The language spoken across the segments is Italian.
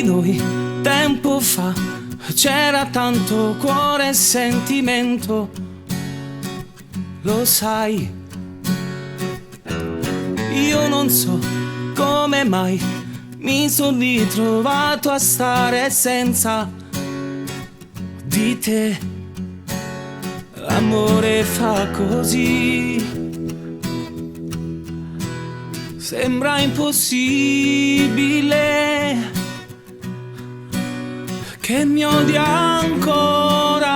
di noi tempo fa c'era tanto cuore e sentimento, lo sai. Io non so come mai mi sono ritrovato a stare senza di te. L'amore fa così, sembra impossibile che mi odi ancora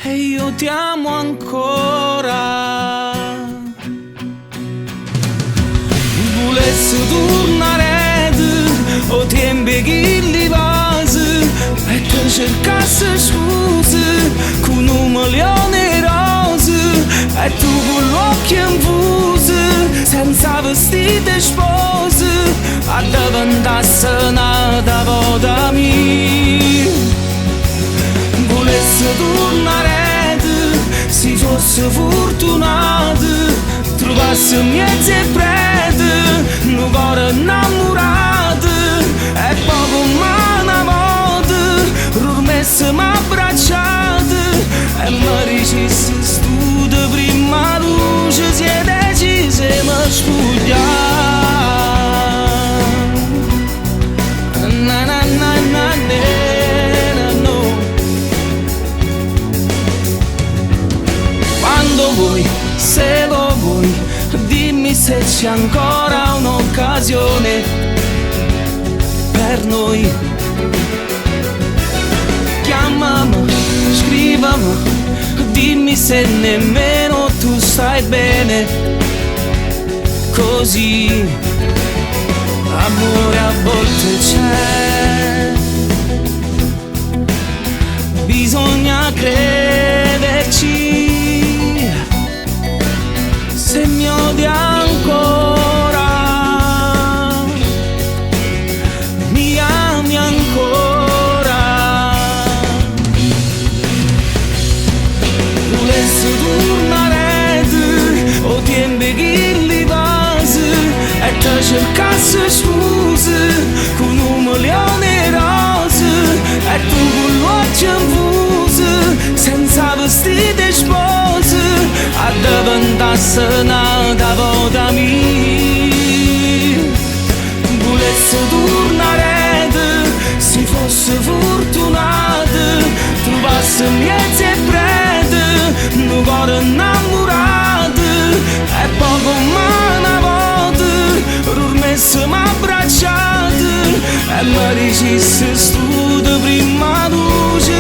e io ti amo ancora. Volessi tornare o tempi che li vasi e tu cercassi scuse con un milione di rose e tu con l'occhio infusi senza vestiti e spose a diventassi nata volta mia. Volessi tornare se fossi fortunato, trovassi mezzo e prete un cuore innamorato e poco una volta dormissimo abbracciati e mi dicessi studio prima luce si è deciso e mi spogliare. Na na na na no. Quando vuoi, se lo vuoi, dimmi se c'è ancora un'occasione per noi. Chiamami, scrivami, dimmi se nemmeno tu stai bene. Così amore a volte c'è, bisogna crederci. Se mi odi ancora, mi ami ancora. Volessi tornare o tempi che li vasi e ti cercassi scuse con un milione di rose e tu con l'occhio infusi senza vestiti e spose a diventassi nata volta mia. Volessi tornare se fossi fortunato, trovassi mezzo e prete un cuore innamorato e poco una volta dormissimo abbracciati e mi dicessi studio prima luce